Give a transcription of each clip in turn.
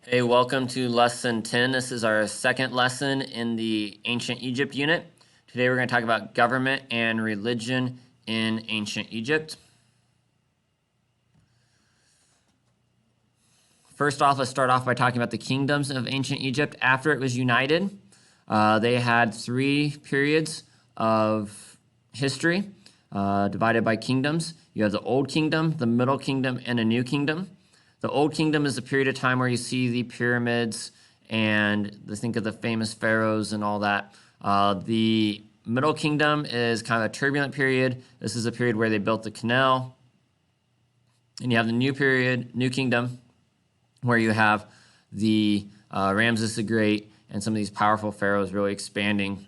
Hey, welcome to lesson 10. This is our second lesson in the ancient Egypt unit. Today we're going to talk about government and religion in ancient Egypt. First off, let's start off by talking about the kingdoms of ancient Egypt. After it was united, they had three periods of history divided by kingdoms. You have the Old Kingdom, the Middle Kingdom, and a New Kingdom. The Old Kingdom is a period of time where you see the pyramids and think of the famous pharaohs and all that. The Middle Kingdom is kind of a turbulent period. This is a period where they built the canal. And you have the New Kingdom, where you have the Ramses the Great and some of these powerful pharaohs really expanding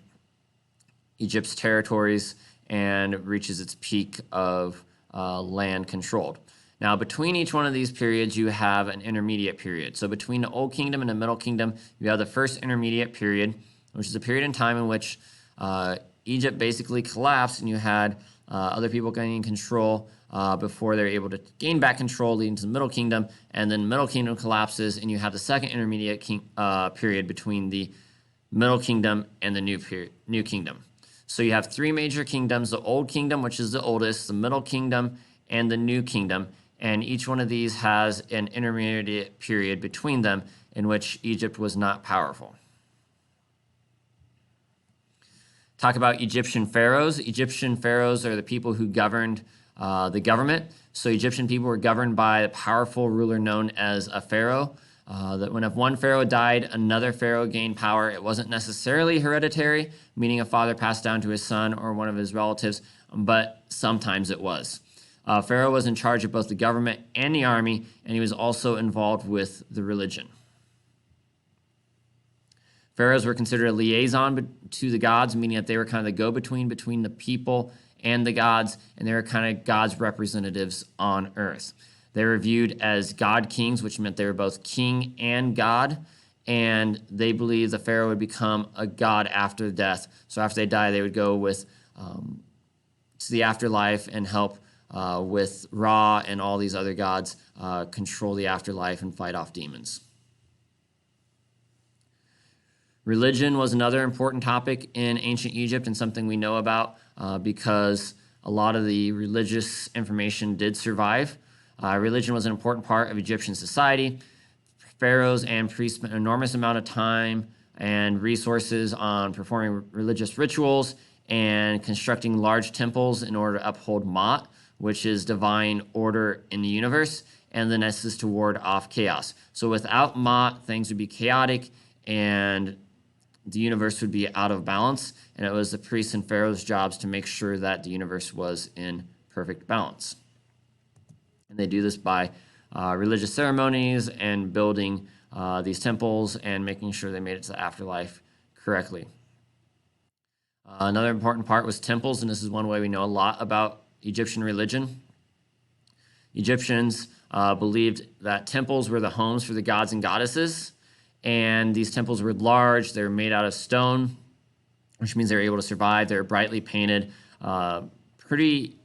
Egypt's territories and reaches its peak of land controlled. Now, between each one of these periods, you have an intermediate period. So between the Old Kingdom and the Middle Kingdom, you have the first intermediate period, which is a period in time in which Egypt basically collapsed and you had other people gaining control before they're able to gain back control, leading to the Middle Kingdom. And then Middle Kingdom collapses and you have the second intermediate period between the Middle Kingdom and the New Kingdom. So you have three major kingdoms: the Old Kingdom, which is the oldest, the Middle Kingdom, and the New Kingdom. And each one of these has an intermediate period between them in which Egypt was not powerful. Talk about Egyptian pharaohs. Egyptian pharaohs are the people who governed the government. So Egyptian people were governed by a powerful ruler known as a pharaoh. That when if one pharaoh died, another pharaoh gained power. It wasn't necessarily hereditary, meaning a father passed down to his son or one of his relatives, but sometimes it was. Pharaoh was in charge of both the government and the army, and he was also involved with the religion. Pharaohs were considered a liaison to the gods, meaning that they were kind of the go-between between the people and the gods, and they were kind of God's representatives on earth. They were viewed as god kings, which meant they were both king and god, and they believed the pharaoh would become a god after death. So after they die, they would go to the afterlife and help with Ra and all these other gods control the afterlife and fight off demons. Religion was another important topic in ancient Egypt and something we know about because a lot of the religious information did survive. Religion was an important part of Egyptian society. Pharaohs and priests spent an enormous amount of time and resources on performing religious rituals and constructing large temples in order to uphold Ma'at, which is divine order in the universe, and the next is to ward off chaos. So without Ma'at, things would be chaotic and the universe would be out of balance, and it was the priests and pharaohs' jobs to make sure that the universe was in perfect balance. And they do this by religious ceremonies and building these temples and making sure they made it to the afterlife correctly. Another important part was temples, and this is one way we know a lot about Egyptian religion. Egyptians believed that temples were the homes for the gods and goddesses, and these temples were large. They were made out of stone, which means they were able to survive. They were brightly painted, pretty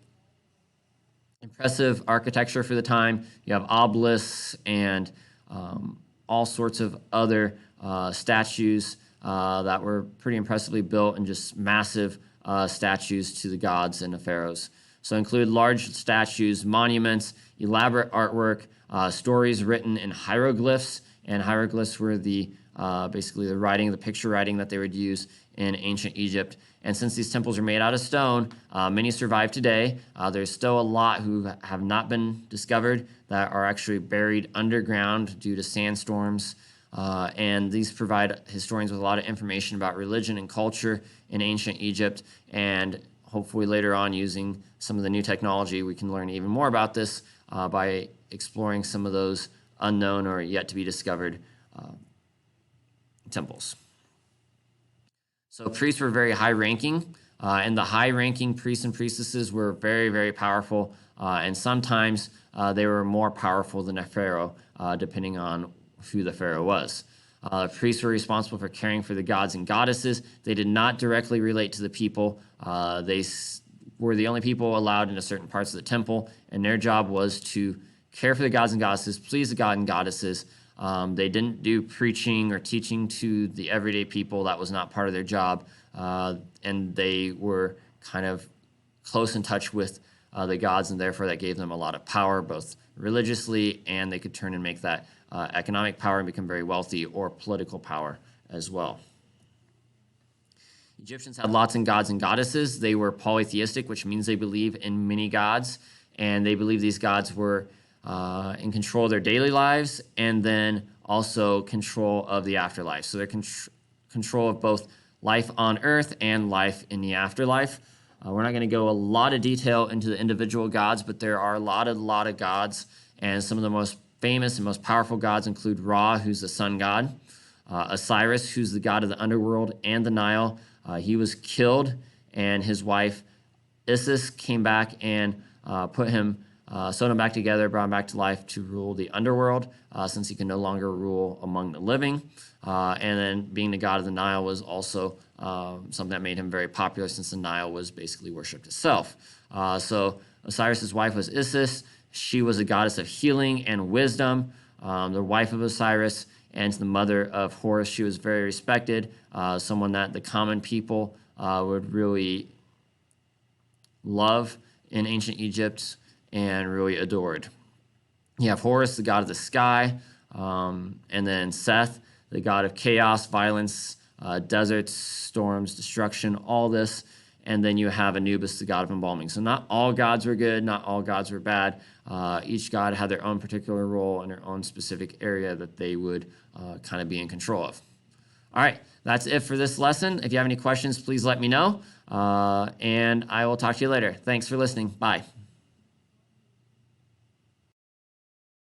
impressive architecture for the time. You have obelisks and all sorts of other statues that were pretty impressively built, and just massive statues to the gods and the pharaohs. So include large statues, monuments, elaborate artwork, stories written in hieroglyphs, and hieroglyphs were basically the writing, the picture writing that they would use in ancient Egypt. And since these temples are made out of stone, many survive today. There's still a lot who have not been discovered that are actually buried underground due to sandstorms. And these provide historians with a lot of information about religion and culture in ancient Egypt. And hopefully later on, using some of the new technology, we can learn even more about this by exploring some of those unknown or yet to be discovered temples. So priests were very high-ranking, and the high-ranking priests and priestesses were very, very powerful, and sometimes they were more powerful than a pharaoh, depending on who the pharaoh was. Priests were responsible for caring for the gods and goddesses. They did not directly relate to the people. They were the only people allowed into certain parts of the temple, and their job was to care for the gods and goddesses, please the god and goddesses, They didn't do preaching or teaching to the everyday people. That was not part of their job. And they were kind of close in touch with the gods, and therefore that gave them a lot of power, both religiously, and they could turn and make that economic power and become very wealthy, or political power as well. Egyptians had lots of gods and goddesses. They were polytheistic, which means they believe in many gods, and they believe these gods were in control of their daily lives, and then also control of the afterlife. So they're control of both life on earth and life in the afterlife. We're not going to go a lot of detail into the individual gods, but there are a lot of gods, and some of the most famous and most powerful gods include Ra, who's the sun god, Osiris, who's the god of the underworld and the Nile. He was killed, and his wife Isis came back and sewed him back together, brought him back to life to rule the underworld, since he can no longer rule among the living. And then being the god of the Nile was also something that made him very popular, since the Nile was basically worshipped itself. So Osiris's wife was Isis. She was a goddess of healing and wisdom, the wife of Osiris, and the mother of Horus. She was very respected, someone that the common people would really love in ancient Egypt and really adored. You have Horus, the god of the sky, and then Seth, the god of chaos, violence, deserts, storms, destruction, all this. And then you have Anubis, the god of embalming. So not all gods were good, not all gods were bad. Each god had their own particular role in their own specific area that they would kind of be in control of. All right, that's it for this lesson. If you have any questions, please let me know. And I will talk to you later. Thanks for listening. Bye.